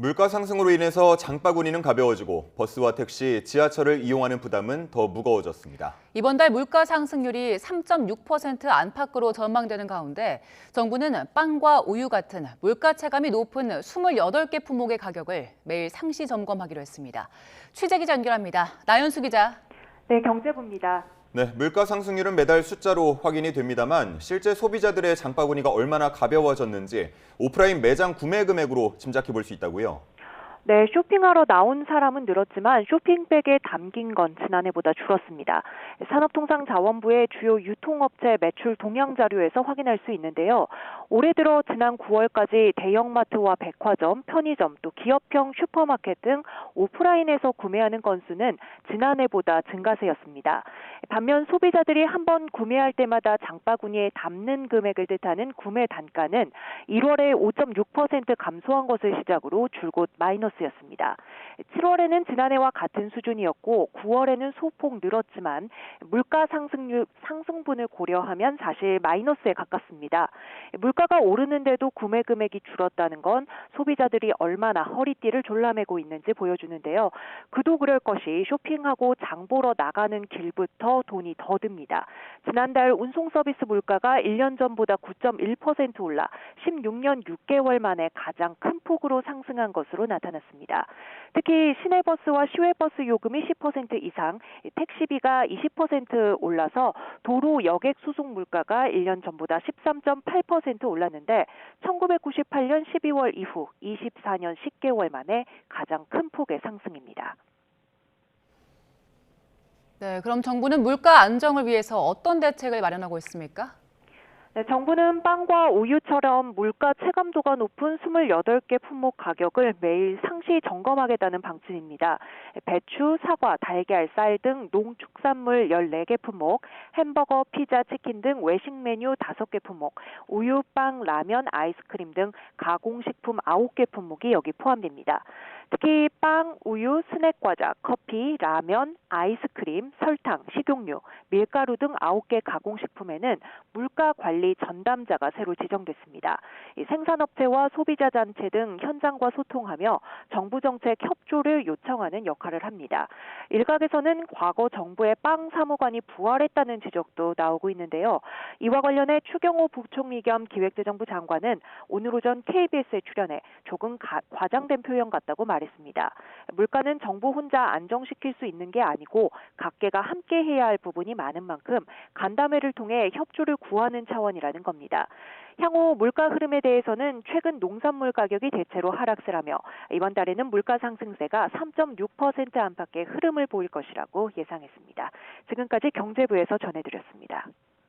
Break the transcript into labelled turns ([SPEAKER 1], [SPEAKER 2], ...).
[SPEAKER 1] 물가 상승으로 인해서 장바구니는 가벼워지고 버스와 택시, 지하철을 이용하는 부담은 더 무거워졌습니다.
[SPEAKER 2] 이번 달 물가 상승률이 3.6% 안팎으로 전망되는 가운데 정부는 빵과 우유 같은 물가 체감이 높은 28개 품목의 가격을 매일 상시 점검하기로 했습니다. 취재기자 연결합니다. 나연수 기자.
[SPEAKER 3] 네, 경제부입니다.
[SPEAKER 1] 네, 물가 상승률은 매달 숫자로 확인이 됩니다만 실제 소비자들의 장바구니가 얼마나 가벼워졌는지 오프라인 매장 구매 금액으로 짐작해 볼 수 있다고요.
[SPEAKER 3] 네, 쇼핑하러 나온 사람은 늘었지만 쇼핑백에 담긴 건 지난해보다 줄었습니다. 산업통상자원부의 주요 유통업체 매출 동향 자료에서 확인할 수 있는데요. 올해 들어 지난 9월까지 대형마트와 백화점, 편의점, 또 기업형 슈퍼마켓 등 오프라인에서 구매하는 건수는 지난해보다 증가세였습니다. 반면 소비자들이 한 번 구매할 때마다 장바구니에 담는 금액을 뜻하는 구매 단가는 1월에 5.6% 감소한 것을 시작으로 줄곧 마이너스였습니다. 7월에는 지난해와 같은 수준이었고 9월에는 소폭 늘었지만 물가 상승분을 고려하면 사실 마이너스에 가깝습니다. 물가가 오르는데도 구매 금액이 줄었다는 건 소비자들이 얼마나 허리띠를 졸라매고 있는지 보여주는데요. 그도 그럴 것이 쇼핑하고 장 보러 나가는 길부터 돈이 더 듭니다. 지난달 운송 서비스 물가가 1년 전보다 9.1% 올라 16년 6개월 만에 가장 큰 폭으로 상승한 것으로 나타났습니다. 특히 시내버스와 시외버스 요금이 10% 이상, 택시비가 20% 올라서 도로 여객 수송 물가가 1년 전보다 13.8% 올랐는데 1998년 12월 이후 24년 10개월 만에 가장 큰 폭의 상승입니다.
[SPEAKER 2] 네, 그럼 정부는 물가 안정을 위해서 어떤 대책을 마련하고 있습니까?
[SPEAKER 3] 네, 정부는 빵과 우유처럼 물가 체감도가 높은 28개 품목 가격을 매일 상시 점검하겠다는 방침입니다. 배추, 사과, 달걀, 쌀 등 농축산물 14개 품목, 햄버거, 피자, 치킨 등 외식 메뉴 5개 품목, 우유, 빵, 라면, 아이스크림 등 가공식품 9개 품목이 여기 포함됩니다. 특히 빵, 우유, 스낵과자, 커피, 라면, 아이스크림, 설탕, 식용유, 밀가루 등 9개 가공식품에는 물가관리 전담자가 새로 지정됐습니다. 생산업체와 소비자단체 등 현장과 소통하며 정부 정책 협조를 요청하는 역할을 합니다. 일각에서는 과거 정부의 빵 사무관이 부활했다는 지적도 나오고 있는데요. 이와 관련해 추경호 부총리 겸 기획재정부 장관은 오늘 오전 KBS에 출연해 조금 과장된 표현 같다고 말했습니다. 물가는 정부 혼자 안정시킬 수 있는 게 아니고 각계가 함께 해야 할 부분이 많은 만큼 간담회를 통해 협조를 구하는 차원이라는 겁니다. 향후 물가 흐름에 대해서는 최근 농산물 가격이 대체로 하락세라며 이번 달에는 물가 상승세가 3.6% 안팎의 흐름을 보일 것이라고 예상했습니다. 지금까지 경제부에서 전해드렸습니다.